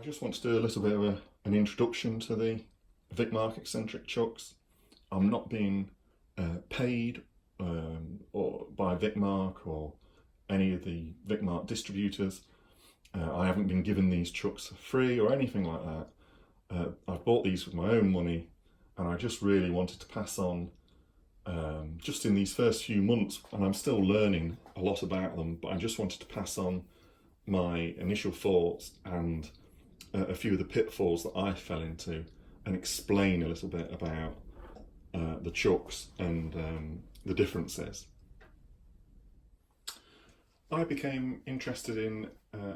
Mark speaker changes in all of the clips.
Speaker 1: I just want to do a little bit of an introduction to the Vicmarc eccentric chucks. I'm not being paid or by Vicmarc or any of the Vicmarc distributors. I haven't been given these chucks for free or anything like that. I've bought these with my own money, and I just really wanted to pass on just in these first few months, and I'm still learning a lot about them, but I just wanted to pass on my initial thoughts and a few of the pitfalls that I fell into, and explain a little bit about the chucks and the differences. I became interested in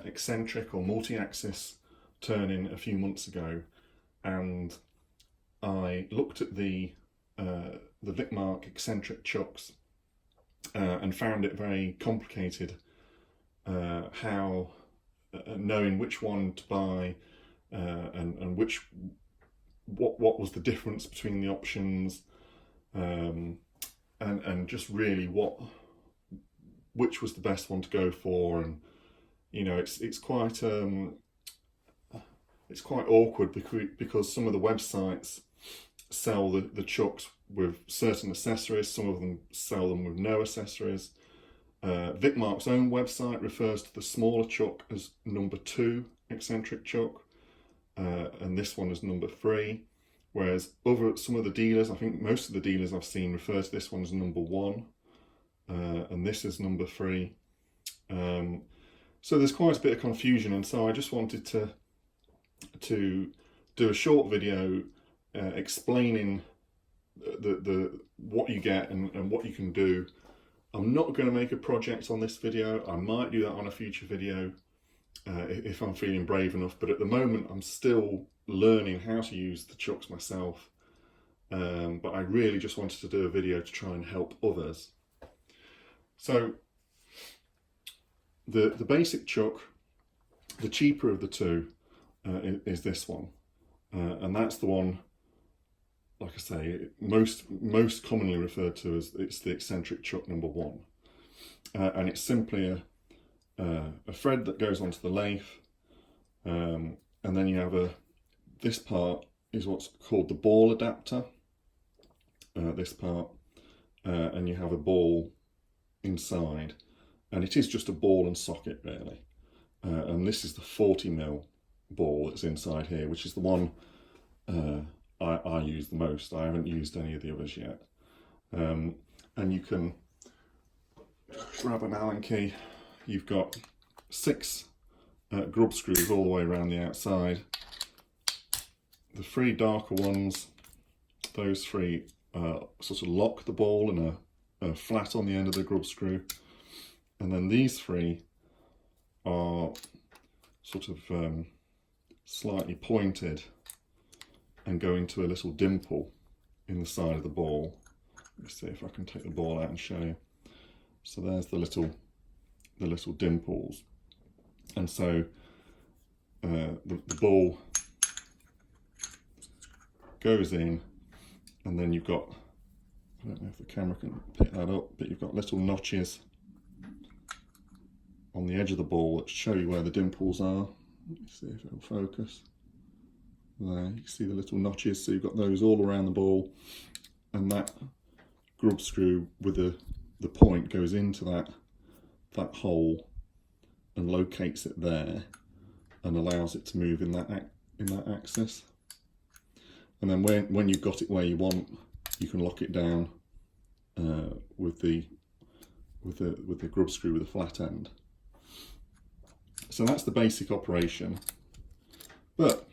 Speaker 1: eccentric or multi-axis turning a few months ago, and I looked at the Vicmarc eccentric chucks and found it very complicated how knowing which one to buy and what was the difference between the options, and just really which was the best one to go for. And you know, it's quite awkward because some of the websites sell the chucks with certain accessories, some of them sell them with no accessories. Vicmarc's own website refers to the smaller chuck as number 2 eccentric chuck, and this one is number 3, whereas some of the dealers, I think most of the dealers I've seen, refer to this one as number 1, and this is number 3. So there's quite a bit of confusion, and so I just wanted to do a short video explaining the what you get and what you can do. I'm not going to make a project on this video. I might do that on a future video if I'm feeling brave enough, but at the moment I'm still learning how to use the chucks myself, but I really just wanted to do a video to try and help others. So the basic chuck, the cheaper of the two, is this one, and that's the one, like I say, most commonly referred to as it's the eccentric chuck number 1, and it's simply a thread that goes onto the lathe, and then you have this part is what's called the ball adapter, this part, and you have a ball inside, and it is just a ball and socket really, and this is the 40mm ball that's inside here, which is the one I use the most. I haven't used any of the others yet. And you can grab an Allen key. You've got 6 grub screws all the way around the outside. The 3 darker ones, those 3 sort of lock the ball and are flat on the end of the grub screw. And then these 3 are sort of slightly pointed and go into a little dimple in the side of the ball. Let's see if I can take the ball out and show you. So there's the little dimples, and so the ball goes in, and then you've got, I don't know if the camera can pick that up, but you've got little notches on the edge of the ball that show you where the dimples are. Let's see if it'll focus. There, you can see the little notches, so you've got those all around the ball, and that grub screw with the point goes into that hole and locates it there and allows it to move in that axis. And then when you've got it where you want, you can lock it down with the grub screw with a flat end. So that's the basic operation. But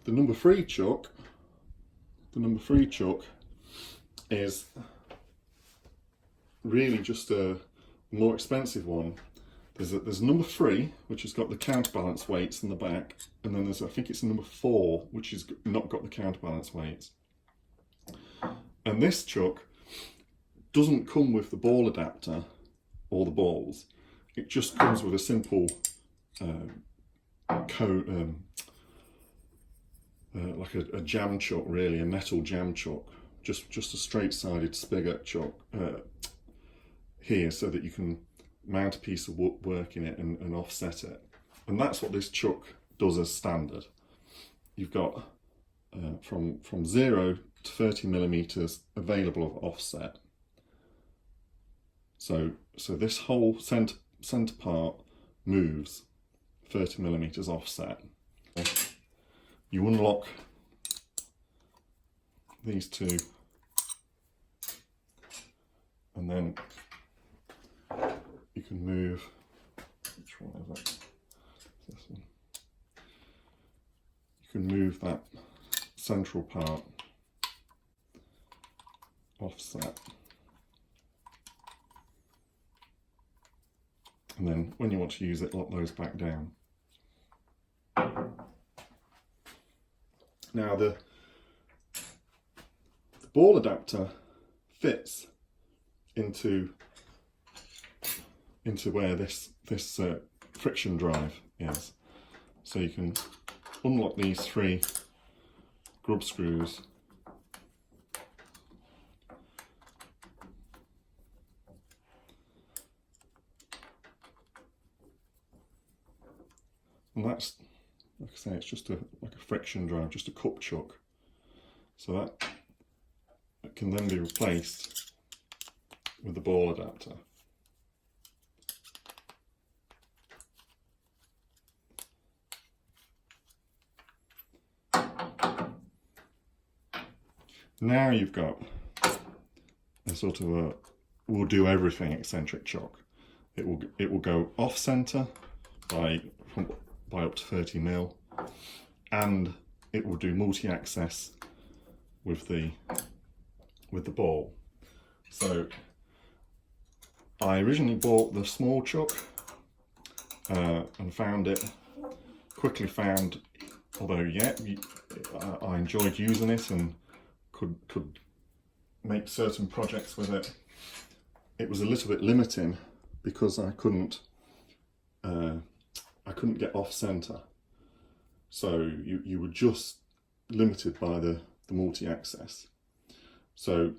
Speaker 1: the number 3 chuck is really just a more expensive one. There's number 3, which has got the counterbalance weights in the back, and then there's, I think it's number 4, which has not got the counterbalance weights. And this chuck doesn't come with the ball adapter or the balls. It just comes with a simple like a jam chuck, really, a metal jam chuck, just a straight-sided spigot chuck here, so that you can mount a piece of work in it and offset it. And that's what this chuck does as standard. You've got from 0 to 30 millimeters available of offset. So this whole centre part moves 30 millimeters offset. You unlock these two, and then you can move, which one is that? This one. You can move that central part offset. And then when you want to use it, lock those back down. Now the ball adapter fits into where this friction drive is. So you can unlock these 3 grub screws. And that's, like I say, it's just like a friction drive, just a cup chuck. So that can then be replaced with the ball adapter. Now you've got a sort of a will do everything eccentric chuck. It will go off centre by up to 30 mil, and it will do multi-access with the ball. So I originally bought the small chuck and quickly found, although yeah, I enjoyed using it and could make certain projects with it, it was a little bit limiting because I couldn't get off centre. So you were just limited by the multi-access. So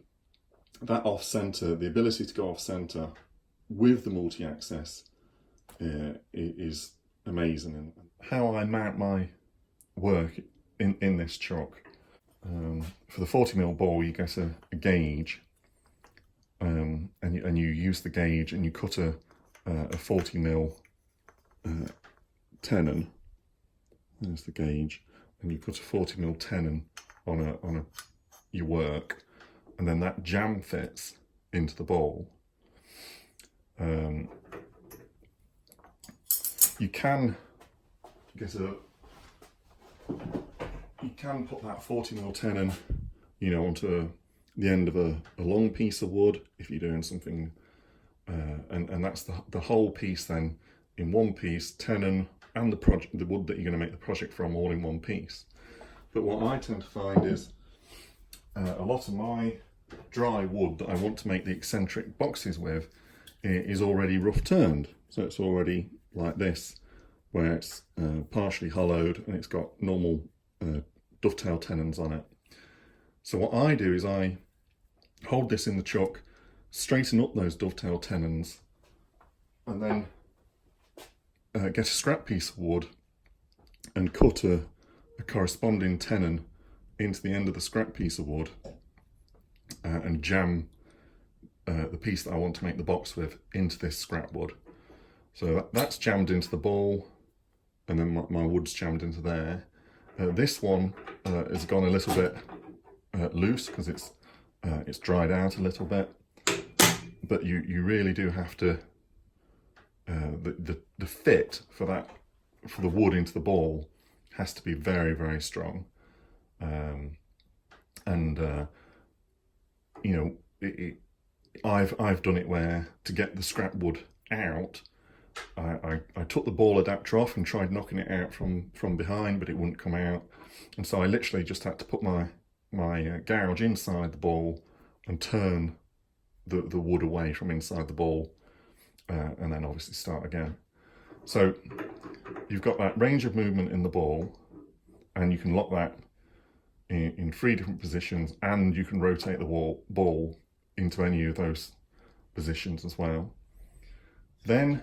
Speaker 1: that off centre, the ability to go off centre with the multi-access is amazing. And how I mount my work in this chuck, for the 40mm ball you get a gauge, and you use the gauge and you cut a 40mm tenon. There's the gauge, and you put a 40mm tenon on your work, and then that jam fits into the ball. You can put that 40mm tenon, onto the end of a long piece of wood if you're doing something, and that's the whole piece then in one piece, tenon and the wood that you're going to make the project from all in one piece. But what I tend to find is a lot of my dry wood that I want to make the eccentric boxes with is already rough turned. So it's already like this, where it's partially hollowed and it's got normal dovetail tenons on it. So what I do is I hold this in the chuck, straighten up those dovetail tenons, and then get a scrap piece of wood and cut a corresponding tenon into the end of the scrap piece of wood, and jam the piece that I want to make the box with into this scrap wood. So that's jammed into the ball, and then my wood's jammed into there. This one has gone a little bit loose because it's dried out a little bit, but you really do have to, the fit for the wood into the ball has to be very, very strong. I've done it where, to get the scrap wood out, I took the ball adapter off and tried knocking it out from behind, but it wouldn't come out, and so I literally just had to put my gouge inside the ball and turn the wood away from inside the ball, and then obviously start again. So you've got that range of movement in the ball, and you can lock that in 3 different positions, and you can rotate the ball into any of those positions as well. Then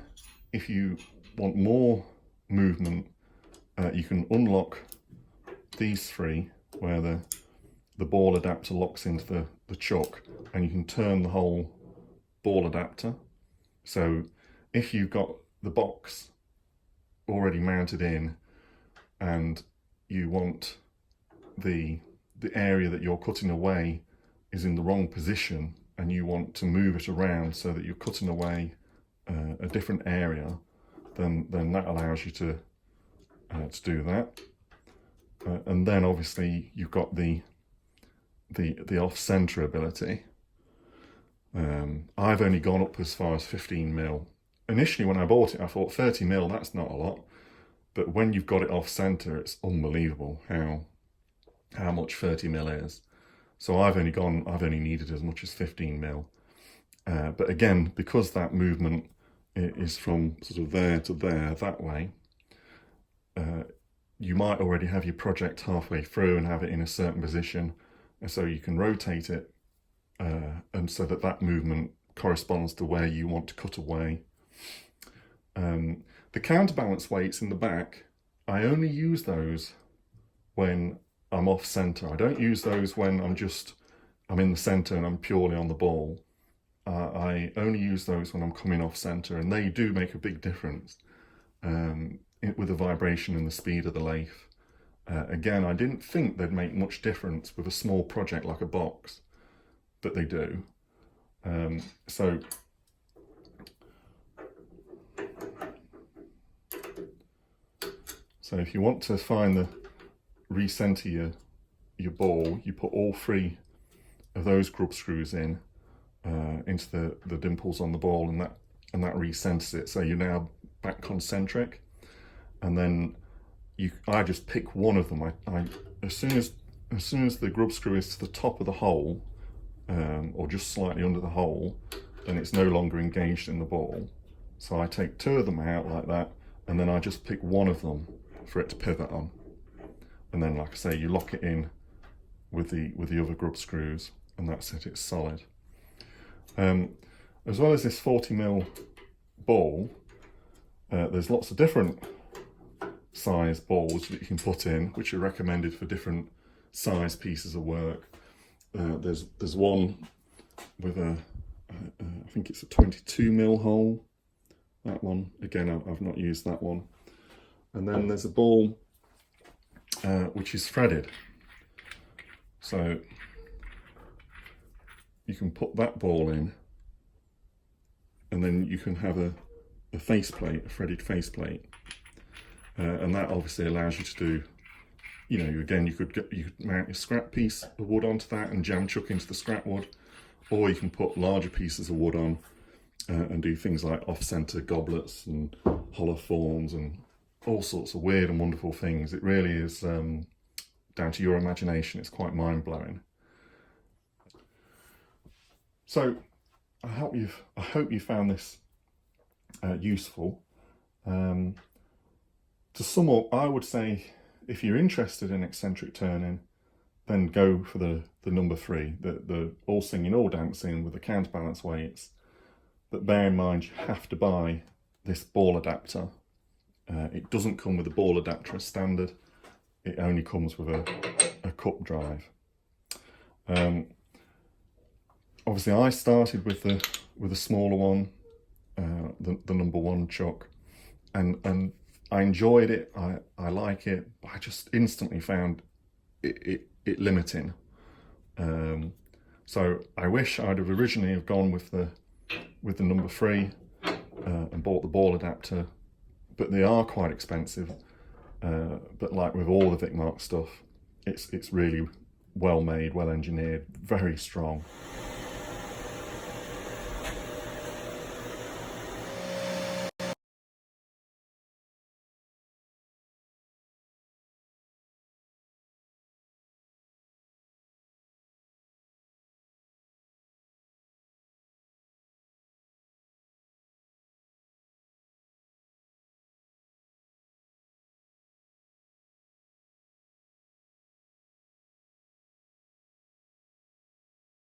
Speaker 1: if you want more movement, you can unlock these three where the ball adapter locks into the chuck, and you can turn the whole ball adapter. So if you've got the box already mounted in and you want the area that you're cutting away is in the wrong position, and you want to move it around so that you're cutting away a different area, then that allows you to do that. And then obviously you've got the off-center ability. I've only gone up as far as 15mm. Initially when I bought it I thought 30mm, that's not a lot, but when you've got it off-center it's unbelievable how much 30mm is. So I've only needed as much as 15mm. But again, because that movement is from sort of there to there that way, you might already have your project halfway through and have it in a certain position, and so you can rotate it and so that movement corresponds to where you want to cut away. The counterbalance weights in the back, I only use those when I'm off center. I don't use those when I'm in the center and I'm purely on the ball. I only use those when I'm coming off center, and they do make a big difference with the vibration and the speed of the lathe. Again, I didn't think they'd make much difference with a small project like a box, but they do. So if you want to find the recenter your ball, you put all three of those grub screws in into the dimples on the ball, and that recenters it. So you're now back concentric, and then I just pick one of them. I as soon as the grub screw is to the top of the hole, or just slightly under the hole, then it's no longer engaged in the ball. So I take two of them out like that, and then I just pick one of them for it to pivot on. And then, like I say, you lock it in with the other grub screws, and that's it, it's solid. As well as this 40mm ball, there's lots of different size balls that you can put in, which are recommended for different size pieces of work. There's one with I think it's a 22mm hole. That one, again, I've not used that one. And then there's a ball which is threaded. So you can put that ball in, and then you can have a faceplate, a threaded faceplate. And that obviously allows you to do, again, you could mount a scrap piece of wood onto that and jam chuck into the scrap wood, or you can put larger pieces of wood on and do things like off-center goblets and hollow forms and all sorts of weird and wonderful things. It really is down to your imagination. It's quite mind-blowing. So I hope you found this useful. To sum up, I would say if you're interested in eccentric turning, then go for the number 3, the all singing, all dancing with the counterbalance weights. But bear in mind, you have to buy this ball adapter. It doesn't come with a ball adapter as standard. It only comes with a cup drive. Obviously, I started with the smaller one, the number 1 chuck, and I enjoyed it. I like it, but I just instantly found it limiting. So I wish I'd have originally have gone with the number 3 and bought the ball adapter, but they are quite expensive. But like with all the Vicmarc stuff, it's really well made, well engineered, very strong.